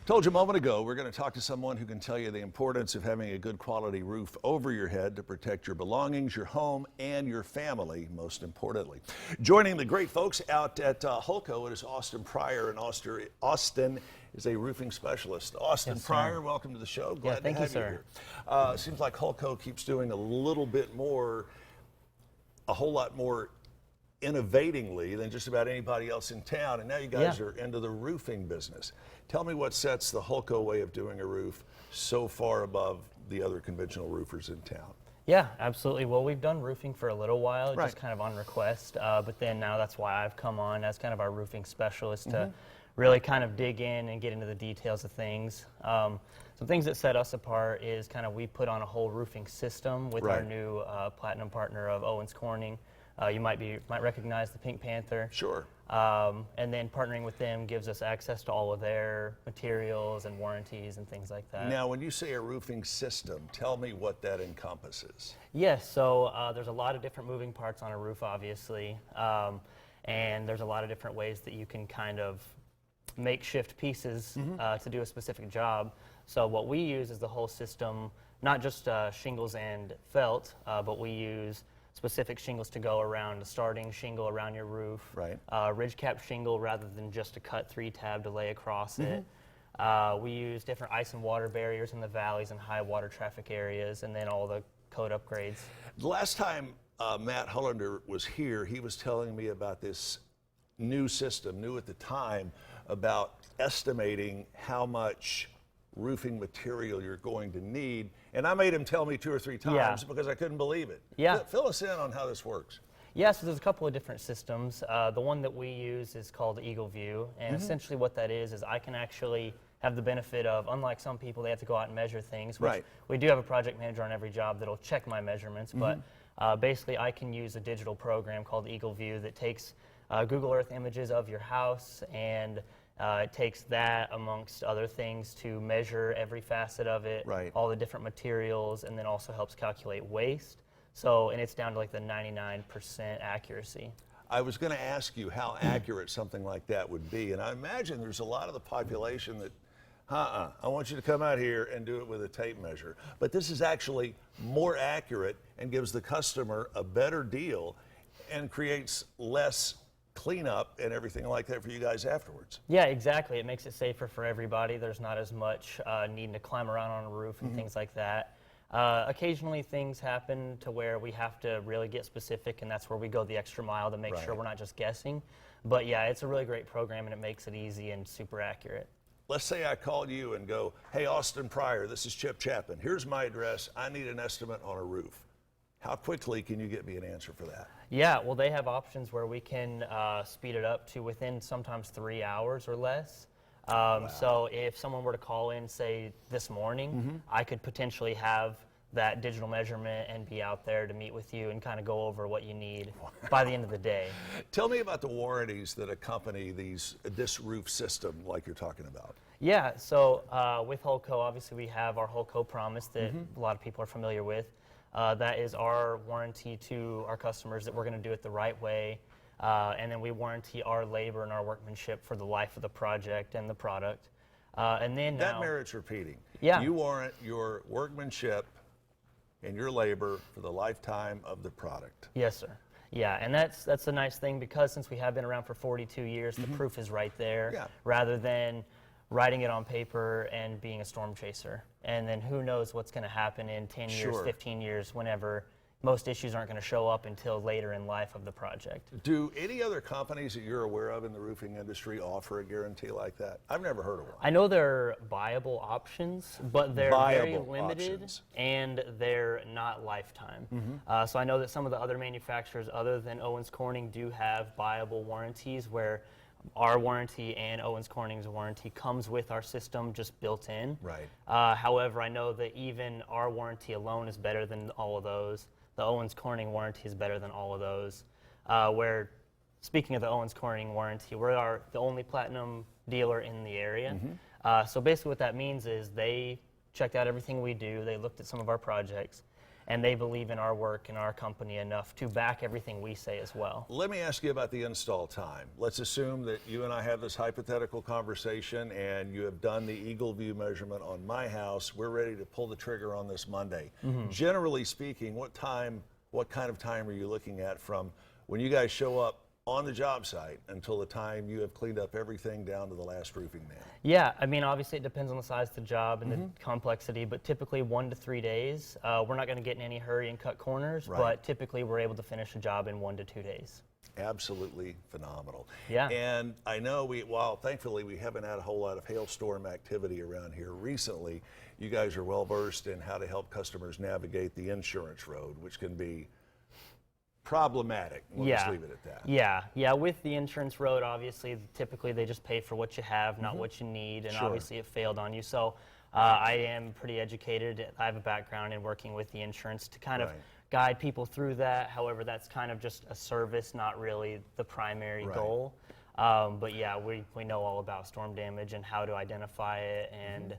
Told you a moment ago, we're going to talk to someone who can tell you the importance of having a good quality roof over your head to protect your belongings, your home, and your family, most importantly. Joining the great folks out at Hullco, it is Austin Pryor, and Austin is a roofing specialist. Austin Pryor, welcome to the show. Glad to have you here. Seems like Hullco keeps doing a little bit more, a whole lot more innovatingly than just about anybody else in town, and now you guys are into the roofing business. Tell me what sets the Hullco way of doing a roof so far above the other conventional roofers in town. Yeah, absolutely. Well, we've done roofing for a little while, just kind of on request, but then now that's why I've come on as kind of our roofing specialist to really kind of dig in and get into the details of things. Some things that set us apart is kind of we put on a whole roofing system with our new platinum partner of Owens Corning. You might recognize the Pink Panther. Sure. And then partnering with them gives us access to all of their materials and warranties and things like that. Now, when you say a roofing system, tell me what that encompasses. Yes, so there's a lot of different moving parts on a roof, obviously, and there's a lot of different ways that you can kind of makeshift pieces to do a specific job. So what we use is the whole system, not just shingles and felt, but we use specific shingles to go around the starting shingle around your roof, ridge cap shingle rather than just a cut 3-tab to lay across it. We use different ice and water barriers in the valleys and high water traffic areas, and then all the code upgrades. The last time Matt Hollander was here, he was telling me about this new system, new at the time, about estimating how much roofing material you're going to need, and I made him tell me 2 or 3 times because I couldn't believe it. Fill us in on how this works. Yeah, so there's a couple of different systems. The one that we use is called Eagle View, and essentially what that is I can actually have the benefit of, unlike some people, they have to go out and measure things, which we do have a project manager on every job that'll check my measurements, but basically I can use a digital program called Eagle View that takes Google Earth images of your house, and it takes that amongst other things to measure every facet of it, all the different materials, and then also helps calculate waste. So, and it's down to like the 99% accuracy. I was going to ask you how accurate something like that would be, and I imagine there's a lot of the population that, I want you to come out here and do it with a tape measure. But this is actually more accurate and gives the customer a better deal and creates less cleanup and everything like that for you guys afterwards. Yeah, exactly. It makes it safer for everybody. There's not as much needing to climb around on a roof and things like that. Occasionally things happen to where we have to really get specific, and that's where we go the extra mile to make sure we're not just guessing. But yeah, it's a really great program, and it makes it easy and super accurate. Let's say I call you and go, hey, Austin Pryor, this is Chip Chapman. Here's my address. I need an estimate on a roof. How quickly can you get me an answer for that? Yeah, well, they have options where we can speed it up to within sometimes 3 hours or less. So if someone were to call in, say, this morning, I could potentially have that digital measurement and be out there to meet with you and kind of go over what you need by the end of the day. Tell me about the warranties that accompany this roof system like you're talking about. Yeah, so with Hullco, obviously we have our Hullco Promise that a lot of people are familiar with. That is our warranty to our customers that we're going to do it the right way. And then we warranty our labor and our workmanship for the life of the project and the product. And then that merits repeating. Yeah. You warrant your workmanship and your labor for the lifetime of the product. Yes, sir. Yeah, and that's the nice thing, because since we have been around for 42 years, the proof is right there, rather than writing it on paper and being a storm chaser. And then who knows what's going to happen in 10 years, 15 years, whenever most issues aren't going to show up until later in life of the project. Do any other companies that you're aware of in the roofing industry offer a guarantee like that? I've never heard of one. I know they're viable options, but they're very limited and they're not lifetime. So I know that some of the other manufacturers other than Owens Corning do have viable warranties where our warranty and Owens Corning's warranty comes with our system just built in. However, I know that even our warranty alone is better than all of those. The Owens Corning warranty is better than all of those. Where, speaking of the Owens Corning warranty, we're the only platinum dealer in the area. So basically what that means is they checked out everything we do, they looked at some of our projects, and they believe in our work and our company enough to back everything we say as well. Let me ask you about the install time. Let's assume that you and I have this hypothetical conversation and you have done the Eagle View measurement on my house. We're ready to pull the trigger on this Monday. Generally speaking, what kind of time are you looking at from when you guys show up on the job site until the time you have cleaned up everything down to the last roofing man? Yeah, I mean, obviously it depends on the size of the job and the complexity, but typically 1 to 3 days. We're not going to get in any hurry and cut corners, but typically we're able to finish a job in 1 to 2 days. Absolutely phenomenal. Yeah. And I know while thankfully we haven't had a whole lot of hailstorm activity around here recently, you guys are well versed in how to help customers navigate the insurance road, which can be problematic. We'll just leave it at that. Yeah. With the insurance road, obviously, typically they just pay for what you have, not what you need, and obviously it failed on you. So I am pretty educated. I have a background in working with the insurance to kind of guide people through that. However, that's kind of just a service, not really the primary goal. But yeah, we know all about storm damage and how to identify it, and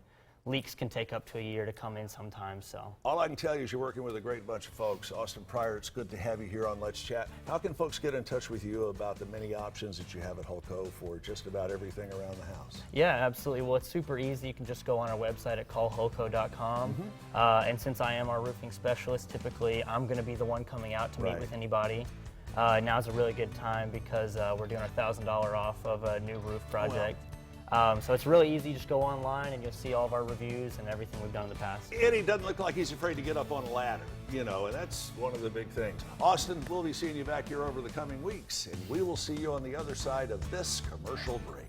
leaks can take up to a year to come in sometimes. So all I can tell you is you're working with a great bunch of folks. Austin, Pryor, it's good to have you here on Let's Chat. How can folks get in touch with you about the many options that you have at Hullco for just about everything around the house? Yeah, absolutely. Well, it's super easy. You can just go on our website at callhullco.com. And since I am our roofing specialist, typically I'm going to be the one coming out to meet with anybody. Now's a really good time because we're doing a $1,000 off of a new roof project. So it's really easy. Just go online and you'll see all of our reviews and everything we've done in the past. And he doesn't look like he's afraid to get up on a ladder, and that's one of the big things. Austin, we'll be seeing you back here over the coming weeks, and we will see you on the other side of this commercial break.